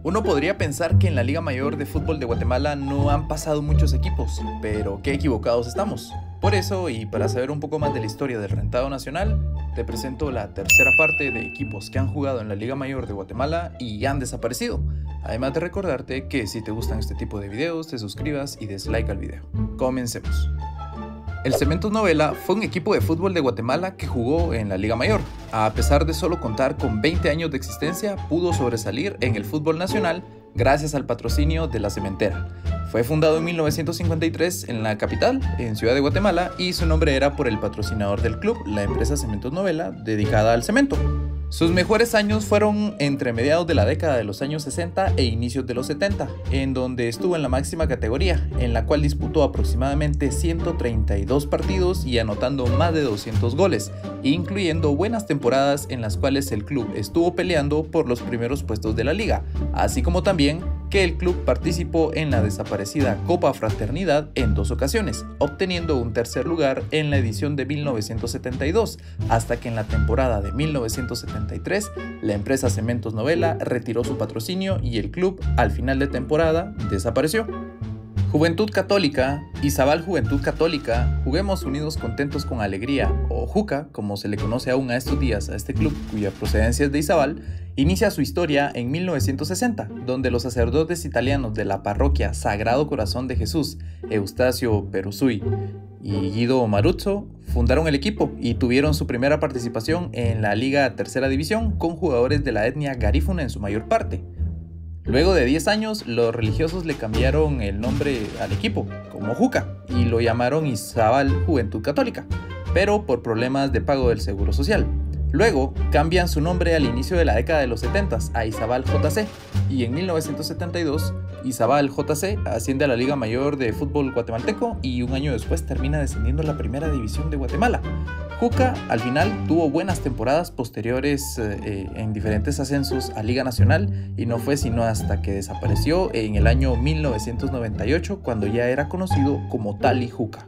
Uno podría pensar que en la Liga Mayor de Fútbol de Guatemala no han pasado muchos equipos, pero qué equivocados estamos. Por eso, y para saber un poco más de la historia del rentado nacional, te presento la tercera parte de equipos que han jugado en la Liga Mayor de Guatemala y han desaparecido. Además de recordarte que si te gustan este tipo de videos, te suscribas y des like al video. Comencemos. El Cementos Novela fue un equipo de fútbol de Guatemala que jugó en la Liga Mayor. A pesar de solo contar con 20 años de existencia, pudo sobresalir en el fútbol nacional gracias al patrocinio de la cementera. Fue fundado en 1953 en la capital, en Ciudad de Guatemala, y su nombre era por el patrocinador del club, la empresa Cementos Novela, dedicada al cemento. Sus mejores años fueron entre mediados de la década de los años 60 e inicios de los 70, en donde estuvo en la máxima categoría, en la cual disputó aproximadamente 132 partidos y anotando más de 200 goles, incluyendo buenas temporadas en las cuales el club estuvo peleando por los primeros puestos de la liga, así como también que el club participó en la desaparecida Copa Fraternidad en 2 ocasiones, obteniendo un tercer lugar en la edición de 1972, hasta que en la temporada de 1973 la empresa Cementos Novela retiró su patrocinio y el club al final de temporada desapareció. Juventud Católica, Izabal Juventud Católica, Juguemos Unidos Contentos con Alegría, o JUCA, como se le conoce aún a estos días a este club cuya procedencia es de Izabal, inicia su historia en 1960, donde los sacerdotes italianos de la parroquia Sagrado Corazón de Jesús, Eustacio Peruzzi y Guido Maruzzo, fundaron el equipo y tuvieron su primera participación en la Liga Tercera División con jugadores de la etnia garífuna en su mayor parte. Luego de 10 años, los religiosos le cambiaron el nombre al equipo, como JUCA, y lo llamaron Izabal Juventud Católica, pero por problemas de pago del Seguro Social. Luego, cambian su nombre al inicio de la década de los 70 a Izabal JC, y en 1972, Izabal JC asciende a la Liga Mayor de Fútbol Guatemalteco y un año después termina descendiendo a la Primera División de Guatemala. JUCA al final tuvo buenas temporadas posteriores en diferentes ascensos a Liga Nacional y no fue sino hasta que desapareció en el año 1998 cuando ya era conocido como Tali JUCA.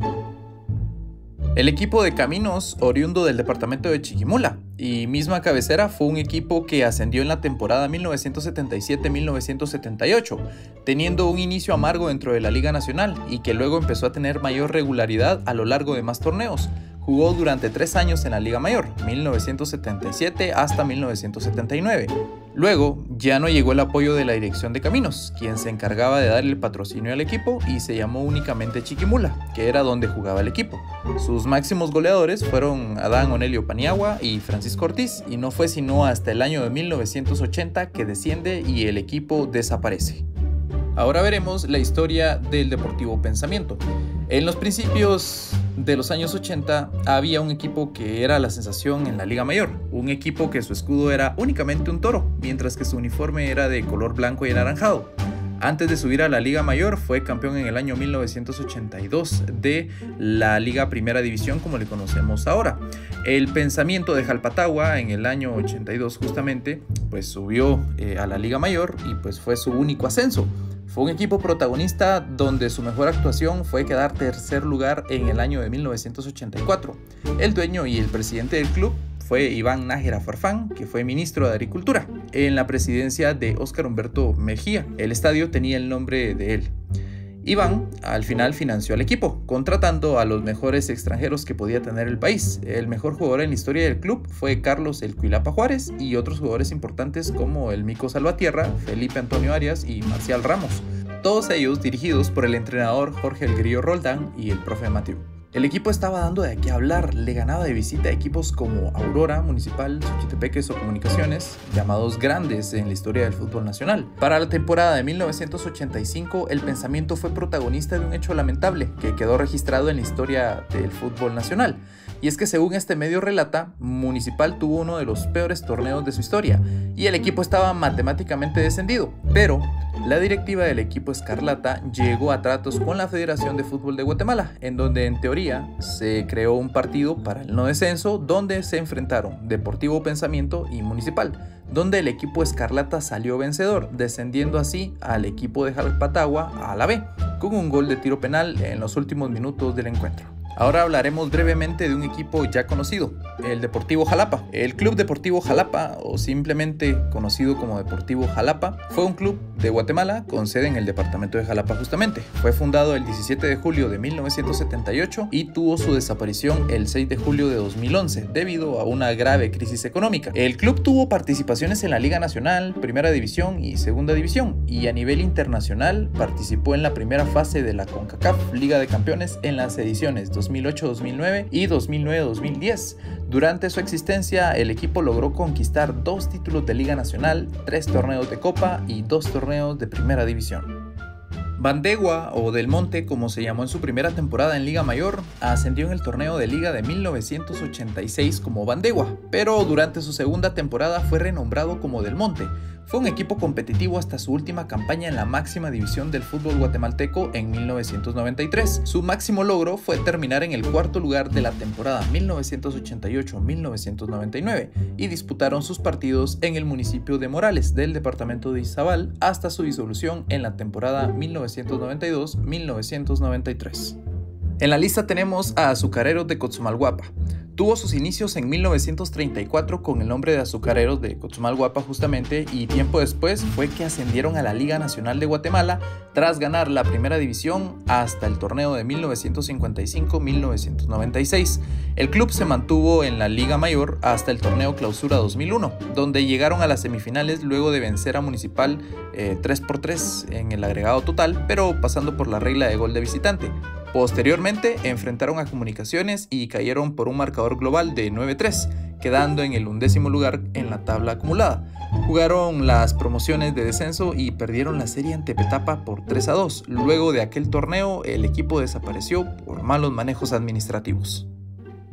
El equipo de Caminos, oriundo del departamento de Chiquimula y misma cabecera, fue un equipo que ascendió en la temporada 1977-1978, teniendo un inicio amargo dentro de la Liga Nacional y que luego empezó a tener mayor regularidad a lo largo de más torneos. Jugó durante 3 años en la Liga Mayor, 1977 hasta 1979. Luego, ya no llegó el apoyo de la dirección de Caminos, quien se encargaba de darle el patrocinio al equipo y se llamó únicamente Chiquimula, que era donde jugaba el equipo. Sus máximos goleadores fueron Adán Onelio Paniagua y Francisco Ortiz, y no fue sino hasta el año de 1980 que desciende y el equipo desaparece. Ahora veremos la historia del Deportivo Pensamiento. En los principios de los años 80 había un equipo que era la sensación en la Liga Mayor, un equipo que su escudo era únicamente un toro, mientras que su uniforme era de color blanco y anaranjado. Antes de subir a la Liga Mayor fue campeón en el año 1982 de la Liga Primera División como le conocemos ahora. El Pensamiento de Jalpatagua en el año 82 justamente pues subió a la Liga Mayor y pues fue su único ascenso. Fue un equipo protagonista donde su mejor actuación fue quedar tercer lugar en el año de 1984. El dueño y el presidente del club fue Iván Nájera Farfán, que fue ministro de Agricultura, en la presidencia de Óscar Humberto Mejía. El estadio tenía el nombre de él. Iván al final financió al equipo, contratando a los mejores extranjeros que podía tener el país. El mejor jugador en la historia del club fue Carlos El Cuilapa Juárez y otros jugadores importantes como el Mico Salvatierra, Felipe Antonio Arias y Marcial Ramos. Todos ellos dirigidos por el entrenador Jorge El Grillo Roldán y el profe Mateo. El equipo estaba dando de qué hablar, le ganaba de visita a equipos como Aurora, Municipal, Xochitepeques o Comunicaciones, llamados grandes en la historia del fútbol nacional. Para la temporada de 1985, el Pensamiento fue protagonista de un hecho lamentable que quedó registrado en la historia del fútbol nacional. Y es que según este medio relata, Municipal tuvo uno de los peores torneos de su historia y el equipo estaba matemáticamente descendido, pero la directiva del equipo Escarlata llegó a tratos con la Federación de Fútbol de Guatemala, en donde en teoría se creó un partido para el no descenso donde se enfrentaron Deportivo Pensamiento y Municipal, donde el equipo Escarlata salió vencedor, descendiendo así al equipo de Jalpatagua a la B, con un gol de tiro penal en los últimos minutos del encuentro. Ahora hablaremos brevemente de un equipo ya conocido, el Deportivo Jalapa. El Club Deportivo Jalapa, o simplemente conocido como Deportivo Jalapa, fue un club de Guatemala con sede en el departamento de Jalapa justamente. Fue fundado el 17 de julio de 1978 y tuvo su desaparición el 6 de julio de 2011 debido a una grave crisis económica. El club tuvo participaciones en la Liga Nacional, Primera División y Segunda División, y a nivel internacional participó en la primera fase de la CONCACAF Liga de Campeones en las ediciones 2008-2009 y 2009-2010. Durante su existencia, el equipo logró conquistar 2 títulos de Liga Nacional, 3 torneos de Copa y 2 torneos de Primera División. Bandegua, o Del Monte como se llamó en su primera temporada en Liga Mayor, ascendió en el torneo de Liga de 1986 como Bandegua, pero durante su segunda temporada fue renombrado como Del Monte. Fue un equipo competitivo hasta su última campaña en la máxima división del fútbol guatemalteco en 1993. Su máximo logro fue terminar en el 4º lugar de la temporada 1988-1999 y disputaron sus partidos en el municipio de Morales del departamento de Izabal hasta su disolución en la temporada 1992-1993. En la lista tenemos a Azucareros de Coxumalguapa. Tuvo sus inicios en 1934 con el nombre de Azucareros de Coxumalguapa justamente, y tiempo después fue que ascendieron a la Liga Nacional de Guatemala tras ganar la Primera División hasta el torneo de 1955-1996. El club se mantuvo en la Liga Mayor hasta el torneo Clausura 2001, donde llegaron a las semifinales luego de vencer a Municipal 3-3 en el agregado total, pero pasando por la regla de gol de visitante. Posteriormente enfrentaron a Comunicaciones y cayeron por un marcador global de 9-3, quedando en el 11º lugar en la tabla acumulada. Jugaron las promociones de descenso y perdieron la serie ante Petapa por 3-2. Luego de aquel torneo, el equipo desapareció por malos manejos administrativos.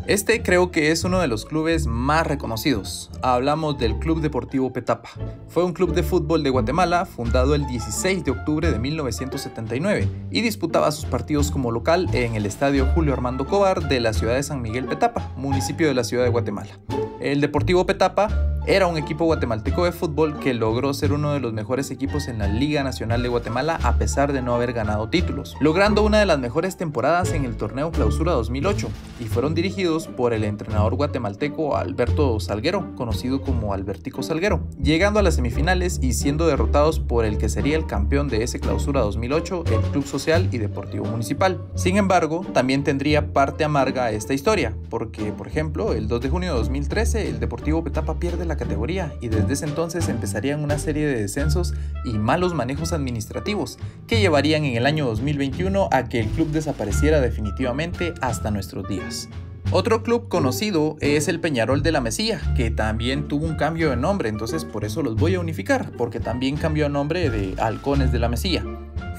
Este creo que es uno de los clubes más reconocidos. Hablamos del Club Deportivo Petapa. Fue un club de fútbol de Guatemala fundado el 16 de octubre de 1979 y disputaba sus partidos como local en el Estadio Julio Armando Cobar de la ciudad de San Miguel Petapa, municipio de la ciudad de Guatemala. El Deportivo Petapa era un equipo guatemalteco de fútbol que logró ser uno de los mejores equipos en la Liga Nacional de Guatemala a pesar de no haber ganado títulos, logrando una de las mejores temporadas en el torneo Clausura 2008, y fueron dirigidos por el entrenador guatemalteco Alberto Salguero, conocido como Albertico Salguero, llegando a las semifinales y siendo derrotados por el que sería el campeón de ese Clausura 2008, el Club Social y Deportivo Municipal. Sin embargo, también tendría parte amarga esta historia, porque por ejemplo, el 2 de junio de 2013 el Deportivo Petapa pierde la categoría y desde ese entonces empezarían una serie de descensos y malos manejos administrativos que llevarían en el año 2021 a que el club desapareciera definitivamente hasta nuestros días. Otro club conocido es el Peñarol de la Mesilla, que también tuvo un cambio de nombre, entonces por eso los voy a unificar, porque también cambió el nombre de Halcones de la Mesilla.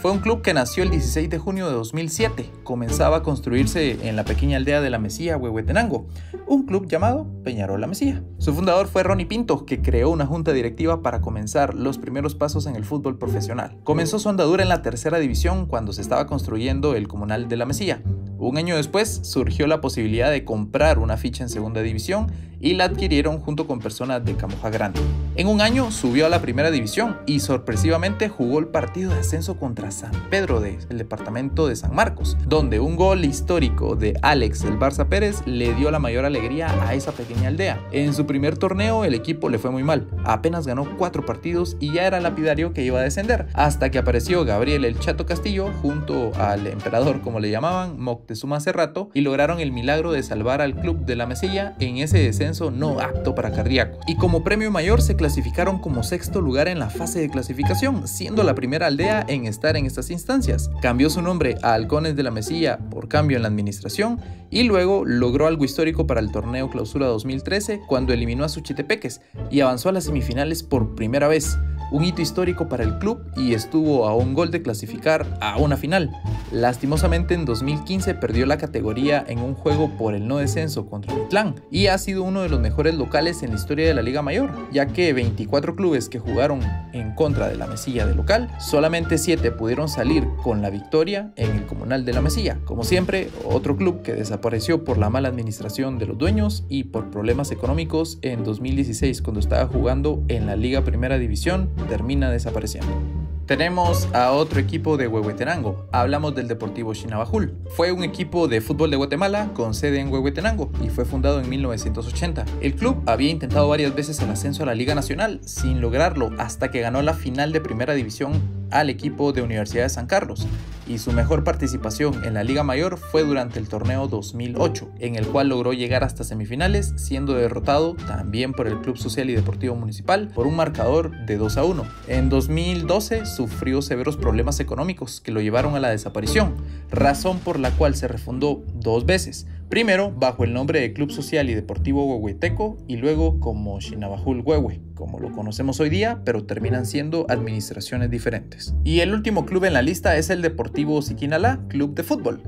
Fue un club que nació el 16 de junio de 2007, comenzaba a construirse en la pequeña aldea de la Mesilla, Huehuetenango, un club llamado Peñarol La Mesilla. Su fundador fue Ronnie Pinto, que creó una junta directiva para comenzar los primeros pasos en el fútbol profesional. Comenzó su andadura en la tercera división cuando se estaba construyendo el Comunal de la Mesilla. Un año después surgió la posibilidad de comprar una ficha en segunda división y la adquirieron junto con personas de Camoja Grande. En un año subió a la primera división y sorpresivamente jugó el partido de ascenso contra San Pedro del departamento de San Marcos, donde un gol histórico de Alex el Barça Pérez le dio la mayor alegría a esa pequeña aldea. En su primer torneo el equipo le fue muy mal, apenas ganó 4 partidos y ya era lapidario que iba a descender, hasta que apareció Gabriel el Chato Castillo junto al emperador, como le llamaban, Moctezuma Cerrato, y lograron el milagro de salvar al club de la Mesilla en ese descenso no apto para cardíaco. Y como premio mayor se clasificaron como 6º lugar en la fase de clasificación, siendo la primera aldea en estar en estas instancias. Cambió su nombre a Halcones de la Mesilla por cambio en la administración y luego logró algo histórico para el torneo Clausura 2013 cuando eliminó a Suchitepeques y avanzó a las semifinales por primera vez. Un hito histórico para el club y estuvo a un gol de clasificar a una final. Lastimosamente en 2015 perdió la categoría en un juego por el no descenso contra Mitlán y ha sido uno de los mejores locales en la historia de la Liga Mayor, ya que 24 clubes que jugaron en contra de la Mesilla de local, solamente 7 pudieron salir con la victoria en el Comunal de la Mesilla. Como siempre, otro club que desapareció por la mala administración de los dueños y por problemas económicos en 2016 cuando estaba jugando en la Liga Primera División, termina desapareciendo. Tenemos a otro equipo de Huehuetenango, hablamos del Deportivo Chinabajul. Fue un equipo de fútbol de Guatemala con sede en Huehuetenango y fue fundado en 1980. El club había intentado varias veces el ascenso a la Liga Nacional sin lograrlo hasta que ganó la final de Primera División al equipo de Universidad de San Carlos, y su mejor participación en la Liga Mayor fue durante el torneo 2008, en el cual logró llegar hasta semifinales, siendo derrotado también por el Club Social y Deportivo Municipal por un marcador de 2-1. En 2012 sufrió severos problemas económicos que lo llevaron a la desaparición, razón por la cual se refundó dos veces. Primero bajo el nombre de Club Social y Deportivo Huehueteco y luego como Chinabajul Huehue, como lo conocemos hoy día, pero terminan siendo administraciones diferentes. Y el último club en la lista es el Deportivo Siquinalá, club de fútbol.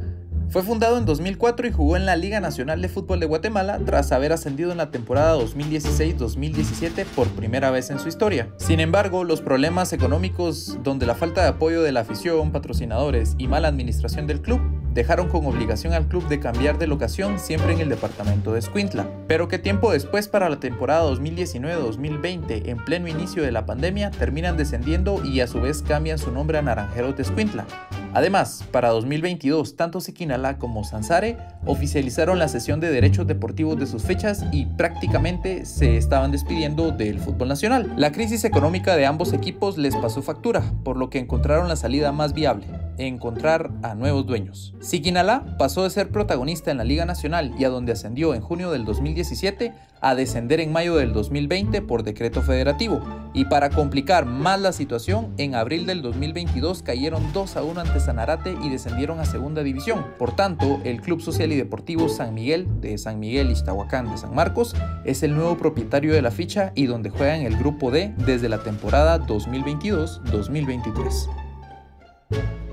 Fue fundado en 2004 y jugó en la Liga Nacional de Fútbol de Guatemala tras haber ascendido en la temporada 2016-2017 por primera vez en su historia. Sin embargo, los problemas económicos, donde la falta de apoyo de la afición, patrocinadores y mala administración del club, dejaron con obligación al club de cambiar de locación siempre en el departamento de Escuintla, pero que tiempo después, para la temporada 2019-2020, en pleno inicio de la pandemia, terminan descendiendo y a su vez cambian su nombre a Naranjeros de Escuintla. Además, para 2022, tanto Siquinalá como Sansare oficializaron la cesión de derechos deportivos de sus fechas y prácticamente se estaban despidiendo del fútbol nacional. La crisis económica de ambos equipos les pasó factura, por lo que encontraron la salida más viable: encontrar a nuevos dueños. Siquinalá pasó de ser protagonista en la Liga Nacional y a donde ascendió en junio del 2017 a descender en mayo del 2020 por decreto federativo, y para complicar más la situación, en abril del 2022 cayeron 2-1 ante Sanarate y descendieron a segunda división. Por tanto, el Club Social y Deportivo San Miguel de San Miguel Ixtahuacán de San Marcos es el nuevo propietario de la ficha y donde juega en el grupo D desde la temporada 2022-2023.